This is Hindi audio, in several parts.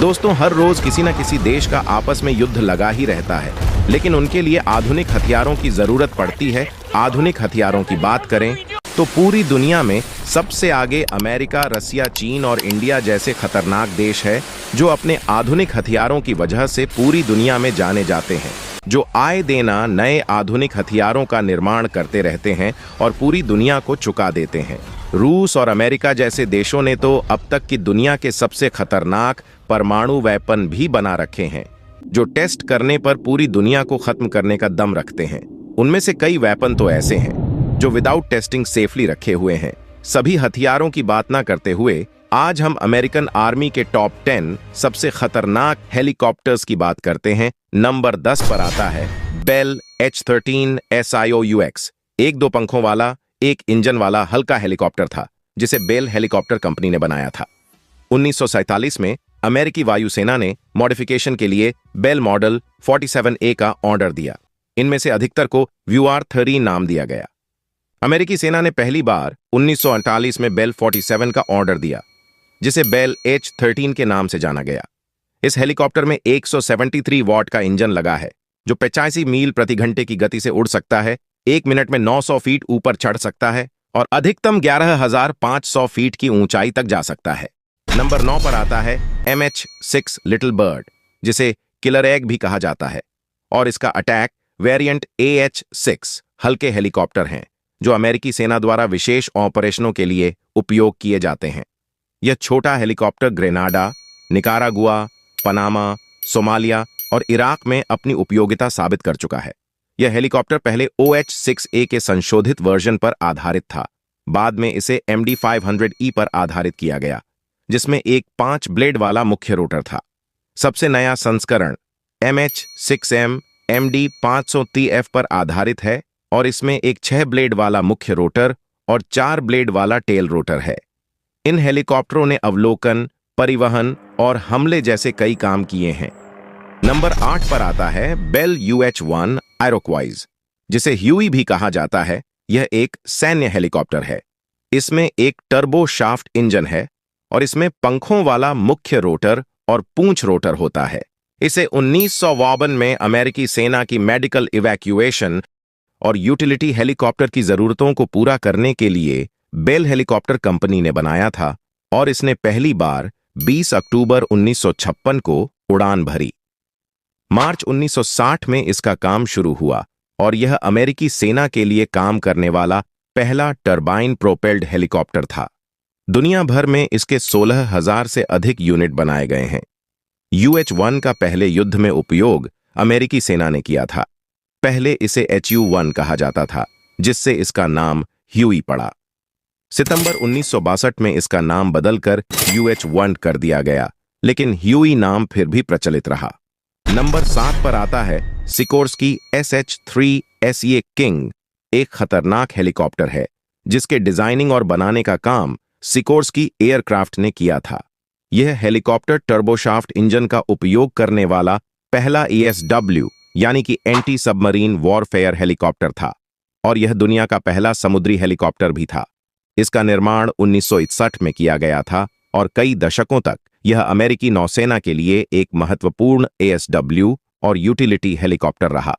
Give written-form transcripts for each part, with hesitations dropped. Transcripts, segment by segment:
दोस्तों, हर रोज किसी न किसी देश का आपस में युद्ध लगा ही रहता है, लेकिन उनके लिए आधुनिक हथियारों की जरूरत पड़ती है। आधुनिक हथियारों की बात करें तो पूरी दुनिया में सबसे आगे अमेरिका, रसिया, चीन और इंडिया जैसे खतरनाक देश है, जो अपने आधुनिक हथियारों की वजह से पूरी दुनिया में जाने जाते हैं, जो आए देना नए आधुनिक हथियारों का निर्माण करते रहते हैं और पूरी दुनिया को चुका देते हैं। रूस और अमेरिका जैसे देशों ने तो अब तक की दुनिया के सबसे खतरनाक परमाणु वेपन भी बना रखे हैं, जो टेस्ट करने पर पूरी दुनिया को खत्म करने का दम रखते हैं। उनमें से कई वेपन तो ऐसे हैं जो विदाउट टेस्टिंग सेफली रखे हुए हैं। सभी हथियारों की बात ना करते हुए आज हम अमेरिकन आर्मी के टॉप 10 सबसे खतरनाक हेलीकॉप्टर्स की बात करते हैं। नंबर 10 पर आता है बेल H-13 SIOUX। एक दो पंखों वाला, एक इंजन वाला हल्का हेलीकॉप्टर था, जिसे बेल हेलीकॉप्टर कंपनी ने बनाया था। 1947 में अमेरिकी वायुसेना ने मॉडिफिकेशन के लिए बेल मॉडल 47A का ऑर्डर दिया। इनमें से अधिकतर को WR-13 नाम दिया गया। अमेरिकी सेना ने पहली बार 1948 में बेल 47 का ऑर्डर दिया, जिसे बेल H-13 के नाम से जाना गया। इस हेलीकॉप्टर में 173 वॉट का इंजन लगा है, जो 85 मील प्रति घंटे की गति से उड़ सकता है, 1 मिनट में 900 फीट ऊपर चढ़ सकता है और अधिकतम 11,500 फीट की ऊंचाई तक जा सकता है। नंबर 9 पर आता है MH-6 लिटिल बर्ड, जिसे किलर एग भी कहा जाता है, और इसका अटैक वेरिएंट AH-6 हल्के हेलीकॉप्टर हैं, जो अमेरिकी सेना द्वारा विशेष ऑपरेशनों के लिए उपयोग किए जाते हैं। यह छोटा helicopter Grenada, Nicaragua, Panama, Somalia और इराक में अपनी उपयोगिता साबित कर चुका है। यह हेलीकॉप्टर पहले OH-6A के संशोधित वर्जन पर आधारित था। बाद में इसे MD-500E पर आधारित किया गया, जिसमें एक 5 ब्लेड वाला मुख्य रोटर था। सबसे नया संस्करण MH-6M MD-530F पर आधारित है और इसमें एक 6 ब्लेड वाला मुख्य रोटर और 4 ब्लेड वाला टेल रोटर है। इन हेलीकॉप्टरों ने अवलोकन, परिवहन और हमले जैसे कई काम किए हैं। नंबर 8 पर आता है बेल UH-1 आयरोक्वाइज, जिसे ह्यूई भी कहा जाता है। यह एक सैन्य हेलीकॉप्टर है। इसमें एक टर्बो शाफ्ट इंजन है और इसमें पंखों वाला मुख्य रोटर और पूंछ रोटर होता है। इसे 1952 में अमेरिकी सेना की मेडिकल इवैक्यूएशन और यूटिलिटी हेलीकॉप्टर की जरूरतों को पूरा करने के लिए बेल हेलीकॉप्टर कंपनी ने बनाया था और इसने पहली बार 20 अक्टूबर 1956 को उड़ान भरी। मार्च 1960 में इसका काम शुरू हुआ और यह अमेरिकी सेना के लिए काम करने वाला पहला टर्बाइन प्रोपेल्ड हेलीकॉप्टर था। दुनिया भर में इसके 16,000 से अधिक यूनिट बनाए गए हैं। UH-1 का पहले युद्ध में उपयोग अमेरिकी सेना ने किया था। पहले इसे HU-1 कहा जाता था, जिससे इसका नाम ह्यूई पड़ा। सितंबर 1962 में इसका नाम बदलकर UH-1 कर दिया गया, लेकिन ह्यूई नाम फिर भी प्रचलित रहा। नंबर 7 पर आता है सिकोर्स्की SH-3 SE किंग। एक खतरनाक हेलीकॉप्टर है, जिसके डिजाइनिंग और बनाने का काम सिकोर्स्की एयरक्राफ्ट ने किया था। यह हेलीकॉप्टर टर्बोशाफ्ट इंजन का उपयोग करने वाला पहला ESW यानी कि एंटी सबमरीन वॉरफेयर हेलीकॉप्टर था और यह दुनिया का पहला समुद्री हेलीकॉप्टर भी था। इसका निर्माण 1961 में किया गया था और कई दशकों तक यह अमेरिकी नौसेना के लिए एक महत्वपूर्ण ASW और यूटिलिटी हेलीकॉप्टर रहा।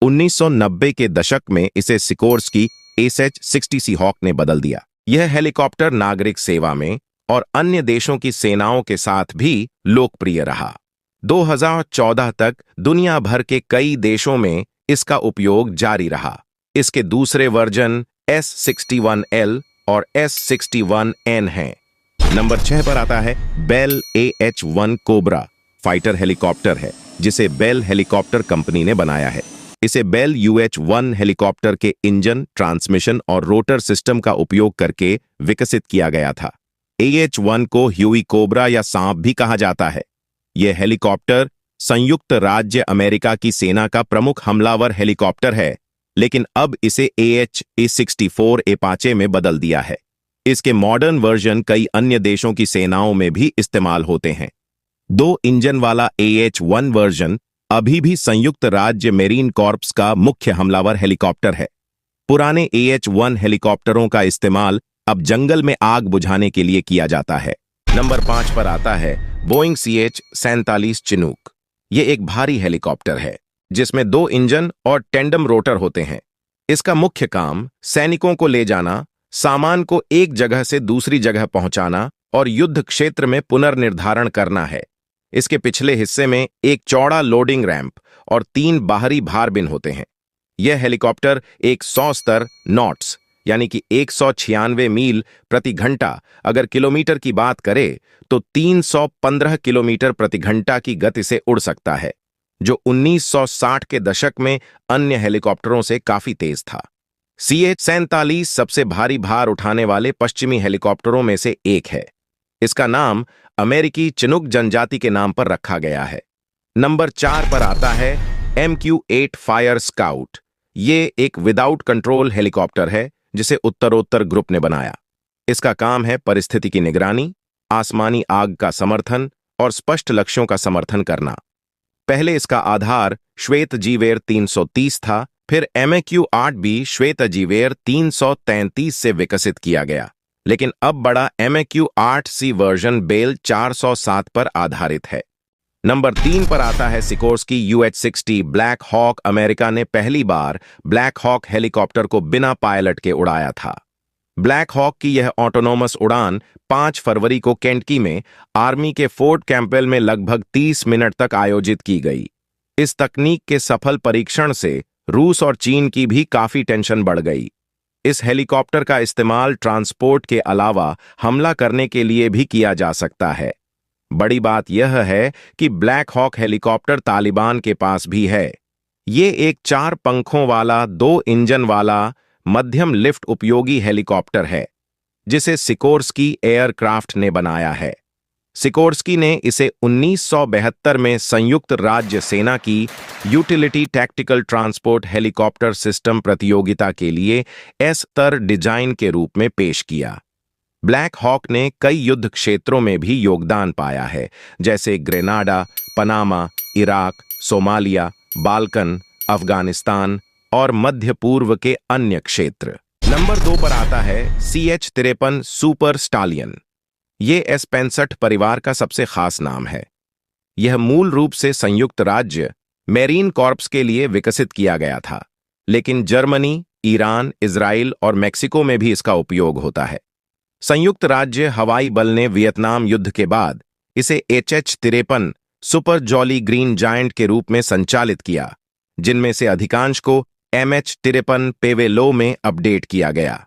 1990 के दशक में इसे सिकोर्स्की SH-60 सीहॉक ने बदल दिया। यह हेलीकॉप्टर नागरिक सेवा में और अन्य देशों की सेनाओं के साथ भी लोकप्रिय रहा। 2014 तक दुनिया भर के कई देशों में इसका उपयोग जारी रहा। इसके दूसरे वर्जन S-61L और S-61N हैं। नंबर 6 पर आता है bell AH-1 cobra fighter helicopter है, जिसे बेल हेलीकॉप्टर कंपनी ने बनाया है। इसे बेल UH-1 हेलीकॉप्टर के इंजन, ट्रांसमिशन और रोटर सिस्टम का उपयोग करके विकसित किया गया था। AH-1 को ह्यूई कोबरा या सांप भी कहा जाता है। यह हेलीकॉप्टर संयुक्त राज्य अमेरिका की सेना का प्रमुख हमलावर हेलीकॉप्टर है, लेकिन अब इसे AH-64 एपाचे में बदल दिया है। इसके मॉडर्न वर्जन कई अन्य देशों की सेनाओं में भी इस्तेमाल होते हैं। 2 इंजन वाला AH-1 वर्जन अभी भी संयुक्त राज्य मेरीन कॉर्प्स का मुख्य हमलावर हेलीकॉप्टर है। पुराने AH-1 हेलीकॉप्टरों का इस्तेमाल अब जंगल में आग बुझाने के लिए किया जाता है। नंबर 5 पर आता है बोइंग CH-47 चिनूक। ये एक भारी हेलीकॉप्टर है जिसमें 2 इंजन और टेंडम रोटर होते हैं। इसका मुख्य काम सैनिकों को ले जाना, सामान को एक जगह से दूसरी जगह पहुंचाना और युद्ध क्षेत्र में पुनर्निर्धारण करना है। इसके पिछले हिस्से में एक चौड़ा लोडिंग रैंप और 3 बाहरी भार बिन होते हैं। यह हेलीकॉप्टर एक 100 स्तर नॉट्स यानी कि 196 मील प्रति घंटा अगर किलोमीटर की बात करे तो 315 किलोमीटर प्रति घंटा की गति से उड़ सकता है, जो 1960 के दशक में अन्य हेलीकॉप्टरों से काफी तेज था। CH-47 सबसे भारी भार उठाने वाले पश्चिमी हेलीकॉप्टरों में से एक है। इसका नाम अमेरिकी चिनूक जनजाति के नाम पर रखा गया है। नंबर 4 पर आता है MQ-8 फायर स्काउट। ये एक विदाउट कंट्रोल हेलीकॉप्टर है जिसे उत्तरोत्तर ग्रुप ने बनाया। इसका काम है परिस्थिति की निगरानी, आसमानी आग का समर्थन और स्पष्ट लक्ष्यों का समर्थन करना। पहले इसका आधार श्वेतजीवेर 330 था, फिर MQ-8B श्वेतजीवेर 333 से विकसित किया गया, लेकिन अब बड़ा MQ-8C वर्जन बेल 407 पर आधारित है। नंबर 3 पर आता है Sikorsky UH-60 Black Hawk. America ने पहली बार ब्लैक हॉक हेलीकॉप्टर को बिना पायलट के उड़ाया था। ब्लैक हॉक की यह ऑटोनोमस उड़ान 5 फरवरी को केंटकी में आर्मी के फोर्ट कैंपबेल में लगभग 30 मिनट तक आयोजित की गई। इस तकनीक के सफल परीक्षण से रूस और चीन की भी काफी टेंशन बढ़ गई। इस हेलीकॉप्टर का इस्तेमाल ट्रांसपोर्ट के अलावा हमला करने के लिए भी किया जा सकता है। बड़ी बात यह है कि ब्लैक हॉक हेलीकॉप्टर तालिबान के पास भी है। ये एक 4 पंखों वाला 2 इंजन वाला मध्यम लिफ्ट उपयोगी हेलीकॉप्टर है जिसे सिकोर्स्की एयरक्राफ्ट ने बनाया है। सिकोर्स्की ने इसे 1972 में संयुक्त राज्य सेना की utility tactical transport helicopter system प्रतियोगिता के लिए S स्तर डिजाइन के रूप में पेश किया। ब्लैक हॉक ने कई युद्ध क्षेत्रों में भी योगदान पाया है, जैसे Grenada, Panama, Iraq, Somalia, Balkan, Afghanistan और मध्य पूर्व के अन्य क्षेत्र। नंबर 2 पर आता है CH-53 सुपर स्टालियन। ये S-65 परिवार का सबसे खास नाम है। यह मूल रूप से संयुक्त राज्य मेरीन कॉर्प्स के लिए विकसित किया गया था, लेकिन जर्मनी, ईरान, इजराइल और मेक्सिको में भी इसका उपयोग होता है। संयुक्त राज्य हवाई बल ने वियतनाम युद्ध के बाद इसे HH-53 super jolly green giant के रूप में संचालित किया, जिनमें से अधिकांश को MH-53 पेवेलो में अपडेट किया गया।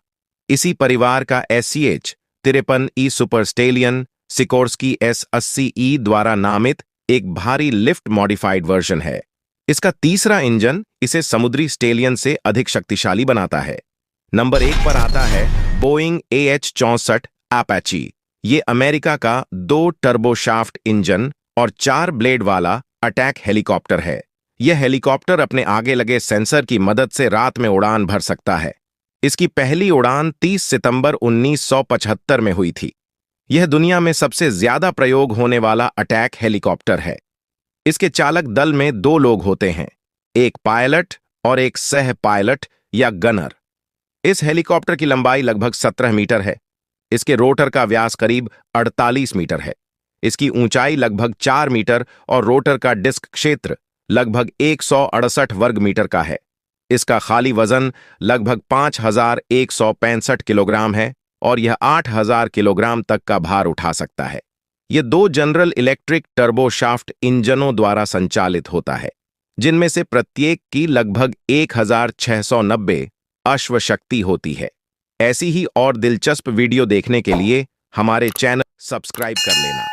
इसी परिवार का SCH-53E super stallion Sikorsky S-80E द्वारा नामित एक भारी लिफ्ट मॉडिफाइड वर्जन है। इसका तीसरा इंजन इसे समुद्री स्टेलियन से अधिक शक्तिशाली बनाता है। नंबर 1 पर आता है बोइंग AH-64 अपाची। ये अमेरिका का 2 टर्बोशाफ्ट इंजन और 4 ब्लेड वाला अटैक हेलीकॉप्टर है। यह हेलीकॉप्टर अपने आगे लगे सेंसर की मदद से रात में उड़ान भर सकता है। इसकी पहली उड़ान 30 सितंबर 1975 में हुई थी। यह दुनिया में सबसे ज्यादा प्रयोग होने वाला अटैक हेलीकॉप्टर है। इसके चालक दल में 2 लोग होते हैं, एक पायलट और एक सह पायलट या गनर। इस हेलीकॉप्टर की लंबाई लगभग 17 मीटर है। इसके रोटर का व्यास करीब 48 मीटर है। इसकी ऊंचाई लगभग 4 मीटर और रोटर का डिस्क क्षेत्र लगभग 168 वर्ग मीटर का है। इसका खाली वजन लगभग 5165 किलोग्राम है और यह 8000 किलोग्राम तक का भार उठा सकता है। यह 2 जनरल इलेक्ट्रिक टर्बोशाफ्ट इंजनों द्वारा संचालित होता है, जिनमें से प्रत्येक की लगभग 1690 अश्व शक्ति होती है। ऐसी ही और दिलचस्प वीडियो देखने के लिए हमारे चैनल सब्सक्राइब कर लेना।